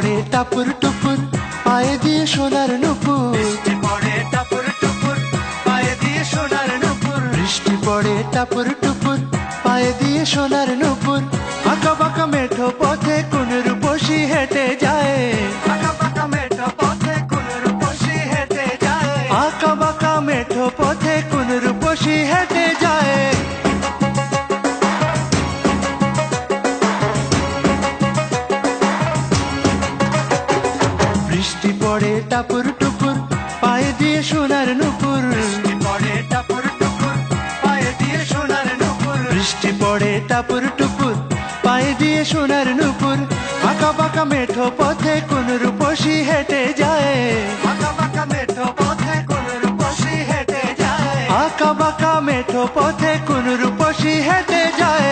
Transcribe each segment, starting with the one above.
পড়ে টাপুর টুপুর পায়ে দিয়ে সোনার নুপুর। বৃষ্টি পড়ে টাপুর টুপুর পায়ে দিয়ে সোনার নুপুর। বৃষ্টি পড়ে টাপুর টুপুর পায়ে দিয়ে সোনার নুপুর। আঁকা বাঁকা মেঠো পথে কোন রূপসী হেঁটে যায়। আঁকা বাঁকা মেঠো পথে কোন রূপসী হেঁটে যায়। আঁকা বাঁকা মেঠো পথে কোন রূপসী হেঁটে যায়। বৃষ্টি পড়ে টাপুর টুপুর পায়ে দিয়ে সোনার নুপুর। বৃষ্টি পড়ে টাপুর টুপুর পায়ে দিয়ে সোনার নুপুর। বৃষ্টি পড়ে টাপুর টুপুর পায়ে দিয়ে সোনার নুপুর। আঁকা বাঁকা মেঠো পথে কোন রূপসী হেঁটে যায়। আঁকা বাঁকা মেঠো পথে কোন রূপসী হেঁটে যায়। আঁকা বাঁকা মেঠো পথে কোন রূপসী হেঁটে যায়।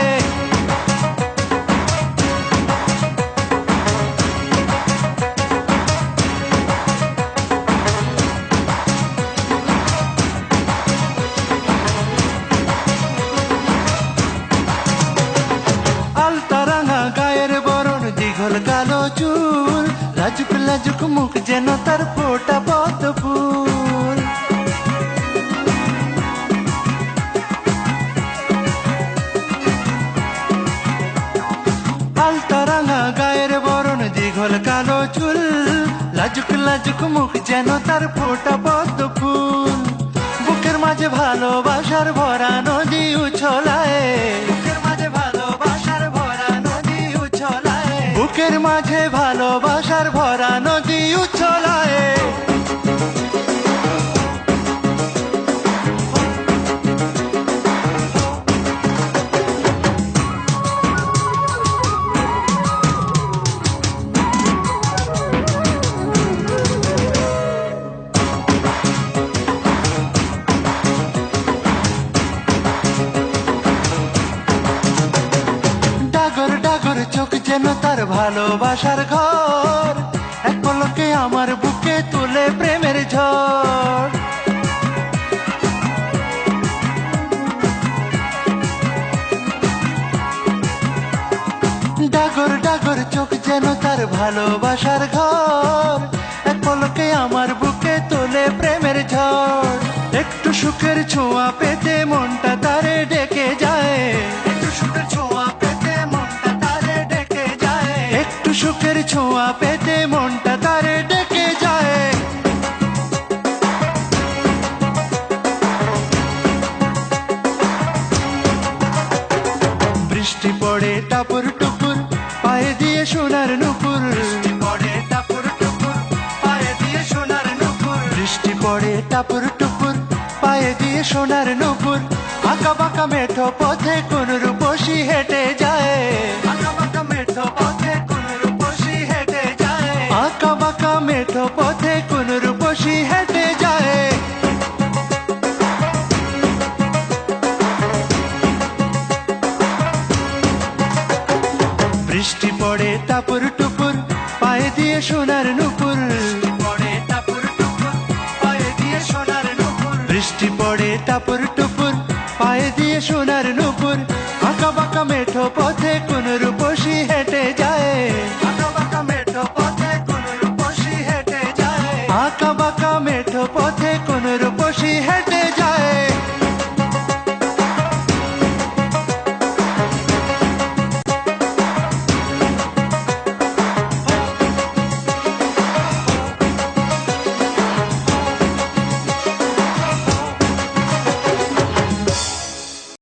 আলতা রাঙা গায়ের বরণ, দীঘল কালো চুল, লাজুক লাজুক মুখ যেন তার ফোটা পদ্ম ফুল। আলতা রাঙা গায়ের বরণ, দীঘল কালো চুল, লাজুক লাজুক মুখ যেন তার ফোটা পদ্ম ফুল। বুকের মাঝে ভালোবাসার ভরা নদী উছলায়। বুকের মাঝে ভালোবাসার ভরা নদী উছলায়। বুকের মাঝে ভালোবাসার ভরা নদী উছলায়। ডাগর ডাগর চোখ যেন তার ভালোবাসার ঘর, এক পলকে আমার বুকে তুলে প্রেমের ঝড়। ডাগর ডাগর চোখ যেন তার ভালোবাসার ঘর, এক পলকে আমার বুকে তোলে প্রেমের ঝড়। একটু সুখের ছোঁয়া পেতে মনটা তারে ডেকে যায়। একটু সুখের ছোঁয়া পেতে মনটা তারে ডেকে যায়। একটু সুখের ছোঁয়া পেতে মনটা তারে ডেকে যায়। বৃষ্টি পড়ে টাপুর টুপুর পায়ে দিয়ে সোনার নুপুর। বৃষ্টি পড়ে টাপুর টুপুর পায়ে দিয়ে সোনার নুপুর। বৃষ্টি পড়ে টাপুর টুপুর পায়ে দিয়ে সোনার নুপুর। আঁকা বাঁকা মেঠো পথে কোন রূপসী হেঁটে যায়। আঁকা বাঁকা মেঠো পথে কোন রূপসী হেঁটে যায়। আঁকা বাঁকা মেঠো পথে কোন রূপসী হেঁটে যায়। বৃষ্টি পড়ে টাপুর টুপুর পায়ে দিয়ে সোনার নুপুর। বৃষ্টি পড়ে টাপুর টুপুর পায়ে দিয়ে সোনার নুপুর। বৃষ্টি পড়ে টাপুর টুপুর পায়ে দিয়ে সোনার নুপুর। আঁকা বাঁকা মেঠো পথে কোন রূপসী হেঁটে যায়। আঁকা বাঁকা মেঠো পথে কোন রূপসী হেঁটে যায়। আঁকা বাঁকা মেঠো পথে কোন রূপসী হেঁটে